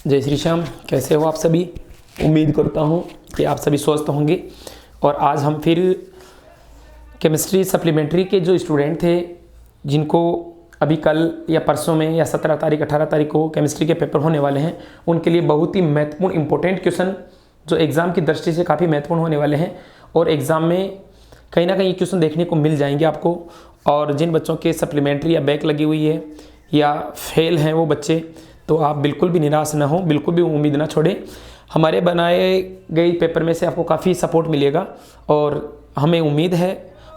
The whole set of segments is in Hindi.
जय श्री श्याम। कैसे हो आप सभी? उम्मीद करता हूँ कि आप सभी स्वस्थ होंगे। और आज हम फिर केमिस्ट्री सप्लीमेंट्री के जो स्टूडेंट थे, जिनको अभी कल या परसों में या 17 तारीख 18 तारीख को केमिस्ट्री के पेपर होने वाले हैं, उनके लिए बहुत ही महत्वपूर्ण इंपॉर्टेंट क्वेश्चन जो एग्ज़ाम की दृष्टि से काफ़ी महत्वपूर्ण होने वाले हैं और एग्ज़ाम में कहीं ना कहीं क्वेश्चन देखने को मिल जाएंगे आपको। और जिन बच्चों के सप्लीमेंट्री या बैक लगी हुई है या फेल हैं वो बच्चे, तो आप बिल्कुल भी निराश ना हो, बिल्कुल भी उम्मीद ना छोड़ें। हमारे बनाए गए पेपर में से आपको काफ़ी सपोर्ट मिलेगा और हमें उम्मीद है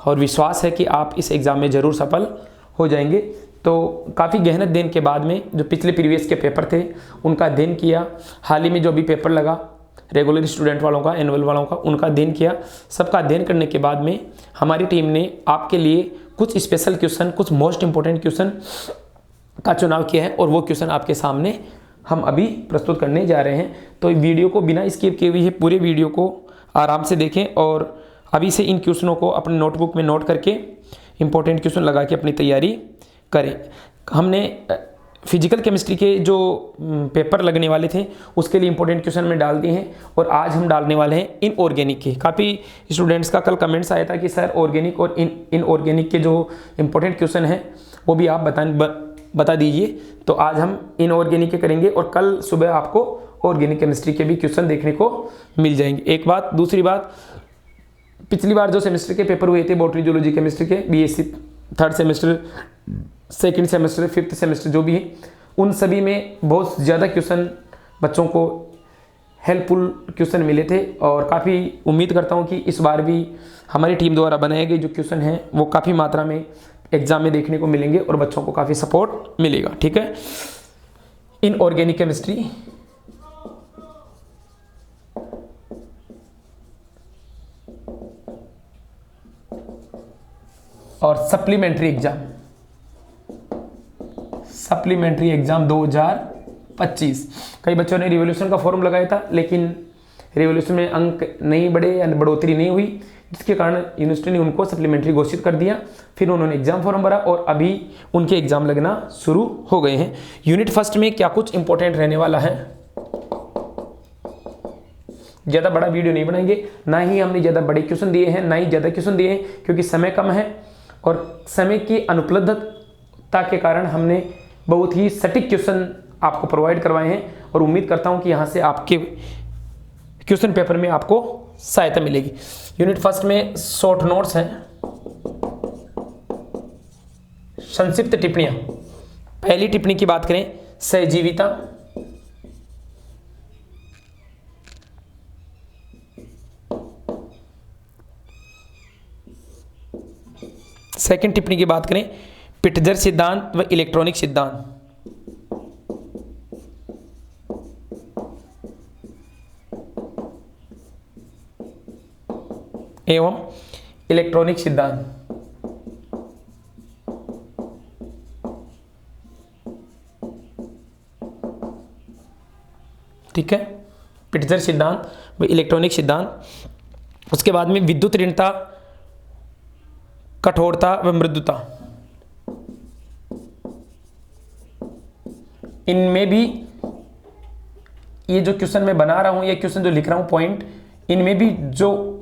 और विश्वास है कि आप इस एग्ज़ाम में ज़रूर सफल हो जाएंगे। तो काफ़ी गहन अध्ययन के बाद में जो पिछले प्रीवियस के पेपर थे उनका अध्ययन किया, हाल ही में जो भी पेपर लगा रेगुलर स्टूडेंट वालों का, एनुअल वालों का, उनका अध्ययन किया। सबका अध्ययन करने के बाद में हमारी टीम ने आपके लिए कुछ स्पेशल क्वेश्चन, कुछ मोस्ट इंपॉर्टेंट क्वेश्चन का चुनाव किया है और वो क्वेश्चन आपके सामने हम अभी प्रस्तुत करने जा रहे हैं। तो वीडियो को बिना स्किप किए हुए पूरे वीडियो को आराम से देखें और अभी से इन क्वेश्चनों को अपने नोटबुक में नोट करके इंपॉर्टेंट क्वेश्चन लगा के अपनी तैयारी करें। हमने फिजिकल केमिस्ट्री के जो पेपर लगने वाले थे उसके लिए इंपॉर्टेंट क्वेश्चन में डाल दिए हैं और आज हम डालने वाले हैं इनऑर्गेनिक के। काफ़ी स्टूडेंट्स का कल कमेंट्स आया था कि सर ऑर्गेनिक और इनऑर्गेनिक के जो इंपॉर्टेंट क्वेश्चन हैं वो भी आप बता दीजिए। तो आज हम इनऑर्गेनिक के करेंगे और कल सुबह आपको ऑर्गेनिक केमिस्ट्री के भी क्वेश्चन देखने को मिल जाएंगे। एक बात। दूसरी बात, पिछली बार जो सेमेस्टर के पेपर हुए थे बॉटनी जूलॉजी केमिस्ट्री के, BSc third semester, second semester, fifth semester जो भी है, उन सभी में बहुत ज़्यादा क्वेश्चन बच्चों को हेल्पफुल क्वेश्चन मिले थे और काफ़ी उम्मीद करता हूं कि इस बार भी हमारी टीम द्वारा बनाए गए जो क्वेश्चन हैं वो काफ़ी मात्रा में एग्जाम में देखने को मिलेंगे और बच्चों को काफ़ी सपोर्ट मिलेगा। ठीक है। इनऑर्गेनिक केमिस्ट्री और सप्लीमेंट्री एग्जाम 2025। कई बच्चों ने रिवोल्यूशन का फॉर्म लगाया था लेकिन रिवोल्यूशन में अंक नहीं बढ़े या बढ़ोतरी नहीं हुई, जिसके कारण यूनिवर्सिटी ने उनको सप्लीमेंट्री घोषित कर दिया। फिर उन्होंने एग्जाम फॉर्म भरा और अभी उनके एग्जाम लगना शुरू हो गए हैं। यूनिट फर्स्ट में क्या कुछ इंपॉर्टेंट रहने वाला है। ज़्यादा बड़ा वीडियो नहीं बनाएंगे, ना ही हमने ज़्यादा बड़े क्वेश्चन दिए हैं, ना ही ज़्यादा क्वेश्चन दिए हैं, क्योंकि समय कम है और समय की अनुपलब्धता के कारण हमने बहुत ही सटीक क्वेश्चन आपको प्रोवाइड करवाए हैं और उम्मीद करता हूं कि यहां से आपके क्वेश्चन पेपर में आपको सहायता मिलेगी। यूनिट फर्स्ट में शॉर्ट नोट्स हैं, संक्षिप्त टिप्पणियां। पहली टिप्पणी की बात करें, सहजीविता। सेकंड टिप्पणी की बात करें, पिटजर सिद्धांत व इलेक्ट्रॉनिक सिद्धांत। एवं इलेक्ट्रॉनिक सिद्धांत। ठीक है, पिटजर सिद्धांत व इलेक्ट्रॉनिक सिद्धांत। उसके बाद में विद्युत ऋणता, कठोरता व मृदुता। इनमें भी ये जो क्वेश्चन मैं बना रहा हूं, ये क्वेश्चन जो लिख रहा हूं पॉइंट, इनमें भी जो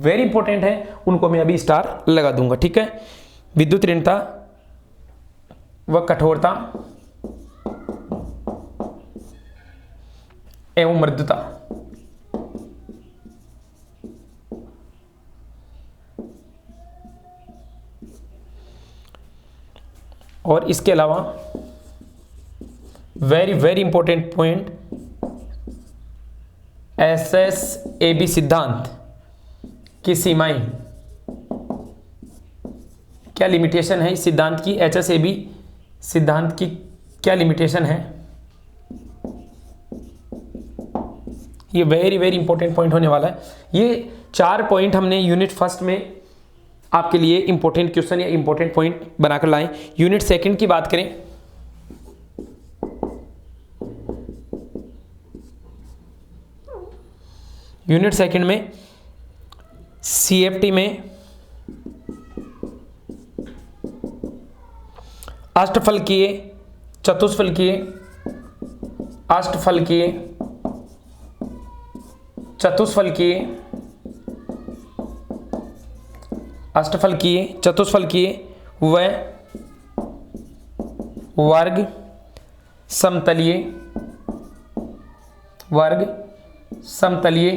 वेरी इंपॉर्टेंट है उनको मैं अभी स्टार लगा दूंगा। ठीक है। विद्युत ऋणता व कठोरता एवं मृदुता। और इसके अलावा वेरी इंपॉर्टेंट पॉइंट, SSAB सिद्धांत की सीमाएं, क्या लिमिटेशन है इस सिद्धांत की, HSAB सिद्धांत की क्या लिमिटेशन है। ये वेरी इंपॉर्टेंट पॉइंट होने वाला है। ये 4 पॉइंट हमने यूनिट फर्स्ट में आपके लिए इंपॉर्टेंट क्वेश्चन या इंपॉर्टेंट पॉइंट बनाकर लाए। यूनिट सेकंड की बात करें, यूनिट सेकंड में CFT में अष्टफलकीय, चतुष्फलकीय अष्टफलकीय, चतुष्फलकीय, अष्टफलकीय, चतुष्फलकीय व वर्ग समतलीय, वर्ग समतलीय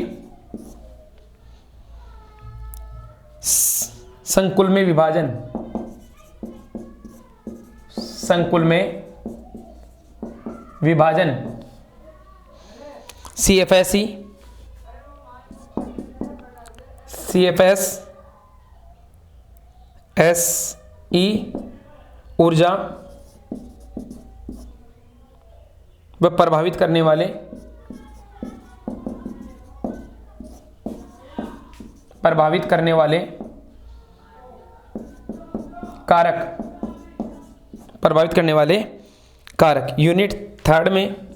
संकुल में विभाजन, संकुल में विभाजन CFSE, CFS SE ऊर्जा व प्रभावित करने वाले कारक, प्रभावित करने वाले कारक। यूनिट 3 में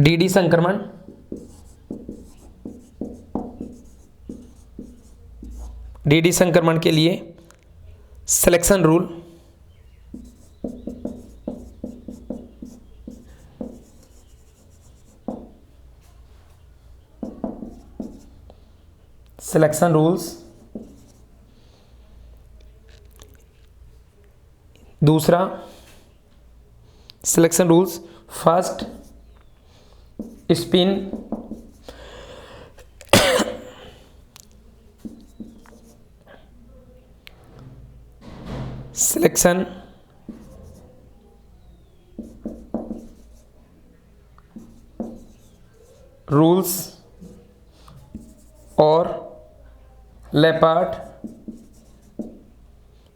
DD संक्रमण, DD संक्रमण के लिए सिलेक्शन रूल, सिलेक्शन रूल्स। दूसरा selection rules, first spin selection rules और लेपर्ड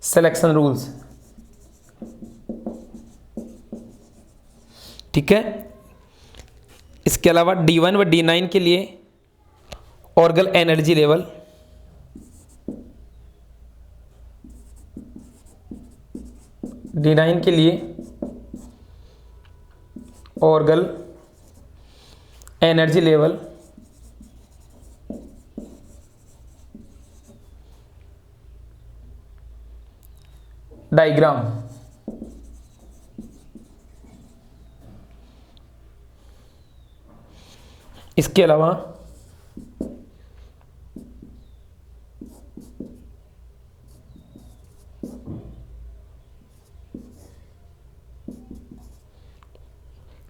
सिलेक्शन रूल्स। ठीक है। इसके अलावा D1 व D9 के लिए ऑर्गल एनर्जी लेवल, D9 के लिए ऑर्गल एनर्जी लेवल, डायग्राम। इसके अलावा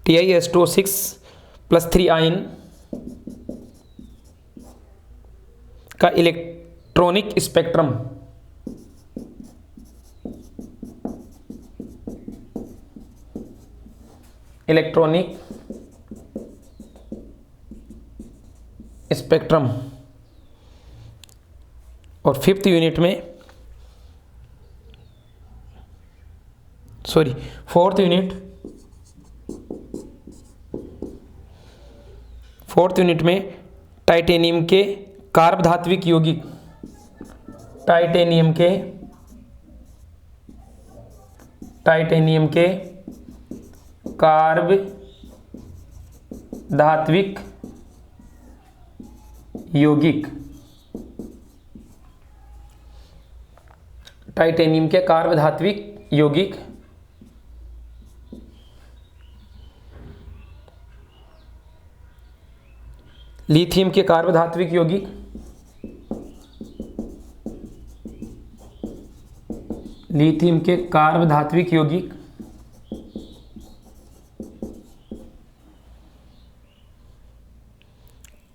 TiS2O6+3 आयन का इलेक्ट्रॉनिक स्पेक्ट्रम, इलेक्ट्रॉनिक स्पेक्ट्रम। और 5th यूनिट में सॉरी 4th यूनिट में टाइटेनियम के कार्ब धात्विक यौगिक, टाइटेनियम के कार्ब धात्विक यौगिक, टाइटेनियम के कार्ब धात्विक यौगिक लिथियम के कार्ब धात्विक यौगिक, लिथियम के कार्ब धात्विक यौगिक,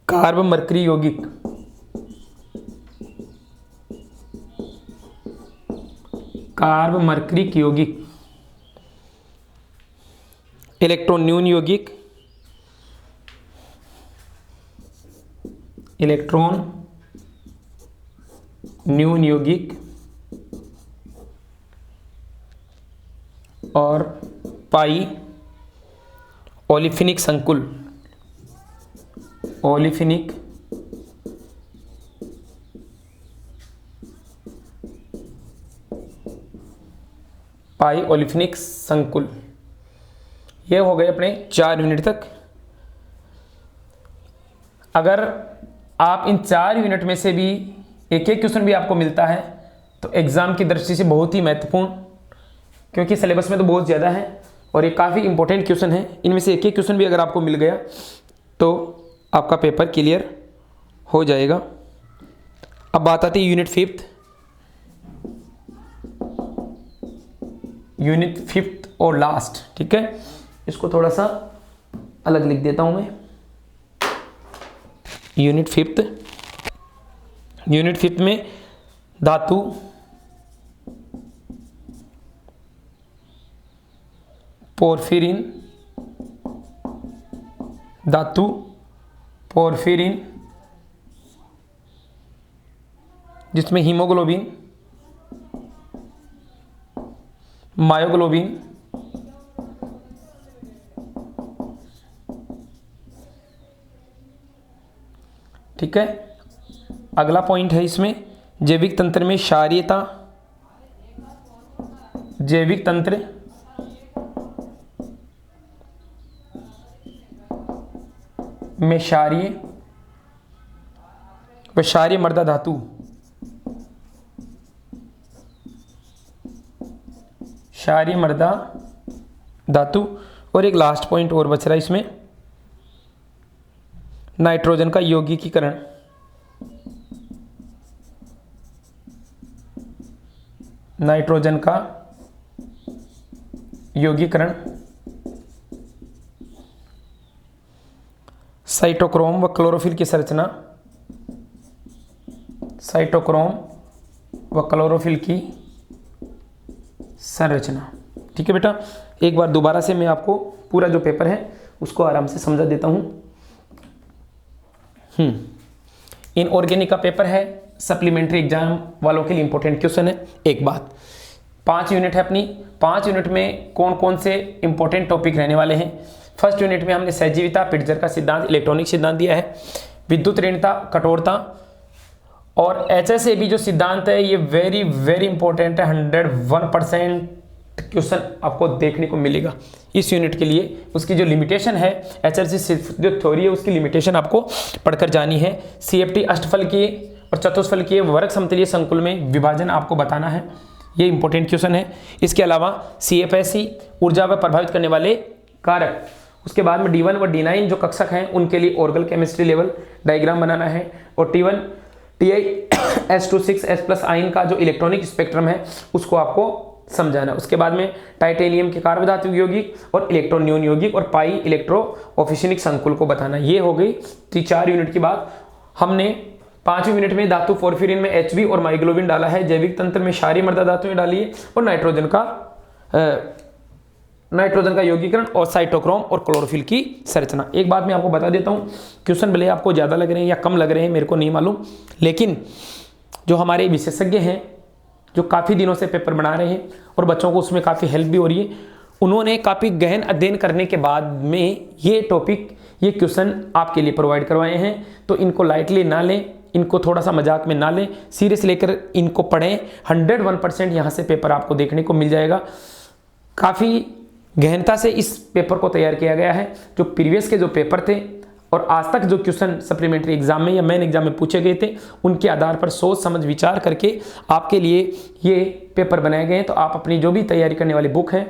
कार्ब मरकरी यौगिक, कार्ब मरकरी यौगिक, इलेक्ट्रॉन न्यून यौगिक, इलेक्ट्रॉन न्यून यौगिक और पाई ओलिफिनिक संकुल, ओलिफिनिक पाई ओलिफिनिक संकुल। ये हो गए अपने 4 यूनिट तक। अगर आप इन 4 यूनिट में से भी एक क्वेश्चन भी आपको मिलता है तो एग्जाम की दृष्टि से बहुत ही महत्वपूर्ण क्योंकि सिलेबस में तो बहुत ज़्यादा है और ये काफ़ी इंपॉर्टेंट क्वेश्चन है। इनमें से एक क्वेश्चन भी अगर आपको मिल गया तो आपका पेपर क्लियर हो जाएगा। अब बात आती है यूनिट फिफ्थ और लास्ट, ठीक है। इसको थोड़ा सा अलग लिख देता हूं मैं। यूनिट फिफ्थ में धातु, पोरफिरिन, जिसमें हीमोग्लोबिन, मायोग्लोबिन, ठीक है। अगला पॉइंट है इसमें जैविक तंत्र में क्षारीयता, जैविक तंत्र में क्षारीय व क्षारीय मृदा धातु, क्षारीय मृदा धातु। और एक लास्ट पॉइंट और बच रहा है इसमें, नाइट्रोजन का यौगिकीकरण, नाइट्रोजन का यौगिकीकरण, साइटोक्रोम व क्लोरोफिल की संरचना, साइटोक्रोम व क्लोरोफिल की संरचना, ठीक है बेटा। एक बार दोबारा से मैं आपको पूरा जो पेपर है उसको आराम से समझा देता हूं। इनऑर्गेनिक का पेपर है, सप्लीमेंट्री एग्जाम वालों के लिए इंपॉर्टेंट क्वेश्चन है। एक बात, 5 यूनिट है अपनी, 5 यूनिट में कौन कौन से इंपॉर्टेंट टॉपिक रहने वाले हैं। फर्स्ट यूनिट में हमने सहजीविता, पिट्जर का सिद्धांत, इलेक्ट्रॉनिक सिद्धांत दिया है, विद्युत ऋणता, कठोरता और HSAB जो सिद्धांत है ये वेरी वेरी इंपॉर्टेंट है। 101% क्वेश्चन आपको देखने को मिलेगा इस यूनिट के लिए। उसकी जो लिमिटेशन है, HRC जो थ्योरी है उसकी लिमिटेशन आपको पढ़कर जानी है। CFT अष्टफलकीय और चतुष्फलकीय वर्ग समतलीय संकुल में विभाजन आपको बताना है, ये इंपॉर्टेंट क्वेश्चन है। इसके अलावा CFSE ऊर्जा पर प्रभावित करने वाले कारक, उसके बाद में D1 व D9 जो कक्षक हैं उनके लिए ऑर्गल केमिस्ट्री लेवल डायग्राम बनाना है। और T1 TiS26S+ आयन का जो इलेक्ट्रॉनिक स्पेक्ट्रम है उसको आपको समझाना। उसके बाद में टाइटेनियम के कार्बधातु यौगिक और इलेक्ट्रॉन न्यून यौगिक और पाई इलेक्ट्रो ऑफिशिनिक संकुल को बताना। ये हो गई 4 यूनिट की बात। हमने 5वें यूनिट में धातु पोरफिरिन में Hb और माइग्लोबिन डाला है, जैविक तंत्र में क्षारीय मृदा धातुएं डाली है और नाइट्रोजन का यौगिकीकरण और साइटोक्रोम और क्लोरोफिल की संरचना। एक बात मैं आपको बता देता हूं, क्वेश्चन भले आपको ज़्यादा लग रहे हैं या कम लग रहे हैं मेरे को नहीं मालूम, लेकिन जो हमारे विशेषज्ञ हैं जो काफ़ी दिनों से पेपर बना रहे हैं और बच्चों को उसमें काफ़ी हेल्प भी हो रही है, उन्होंने काफ़ी गहन अध्ययन करने के बाद में ये टॉपिक, ये क्वेश्चन आपके लिए प्रोवाइड करवाए हैं। तो इनको लाइटली ना लें, इनको थोड़ा सा मजाक में ना लें, सीरियस लेकर इनको पढ़ें। 101% यहाँ से पेपर आपको देखने को मिल जाएगा। काफ़ी गहनता से इस पेपर को तैयार किया गया है। जो प्रीवियस के जो पेपर थे और आज तक जो क्वेश्चन सप्लीमेंट्री एग्जाम में या मेन एग्जाम में पूछे गए थे उनके आधार पर सोच समझ विचार करके आपके लिए ये पेपर बनाए गए हैं। तो आप अपनी जो भी तैयारी करने वाली बुक है,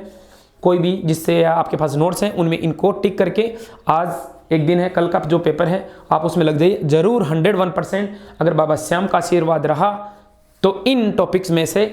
कोई भी जिससे या आपके पास नोट्स हैं, उनमें इनको टिक करके, आज एक दिन है, कल का जो पेपर है आप उसमें लग जाइए जरूर। 101% अगर बाबा श्याम का आशीर्वाद रहा तो इन टॉपिक्स में से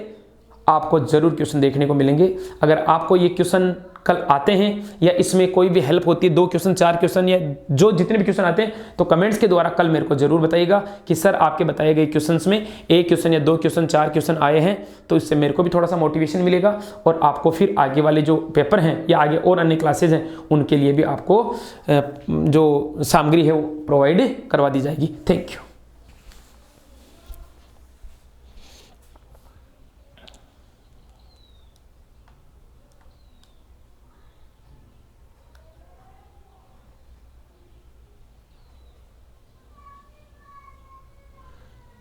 आपको जरूर क्वेश्चन देखने को मिलेंगे। अगर आपको ये क्वेश्चन कल आते हैं या इसमें कोई भी हेल्प होती है, 2 क्वेश्चन 4 क्वेश्चन या जो जितने भी क्वेश्चन आते हैं, तो कमेंट्स के द्वारा कल मेरे को जरूर बताइएगा कि सर आपके बताए गए क्वेश्चंस में 1 क्वेश्चन या 2 क्वेश्चन 4 क्वेश्चन आए हैं। तो इससे मेरे को भी थोड़ा सा मोटिवेशन मिलेगा और आपको फिर आगे वाले जो पेपर हैं या आगे और अन्य क्लासेज हैं उनके लिए भी आपको जो सामग्री है वो प्रोवाइड करवा दी जाएगी। Thank you.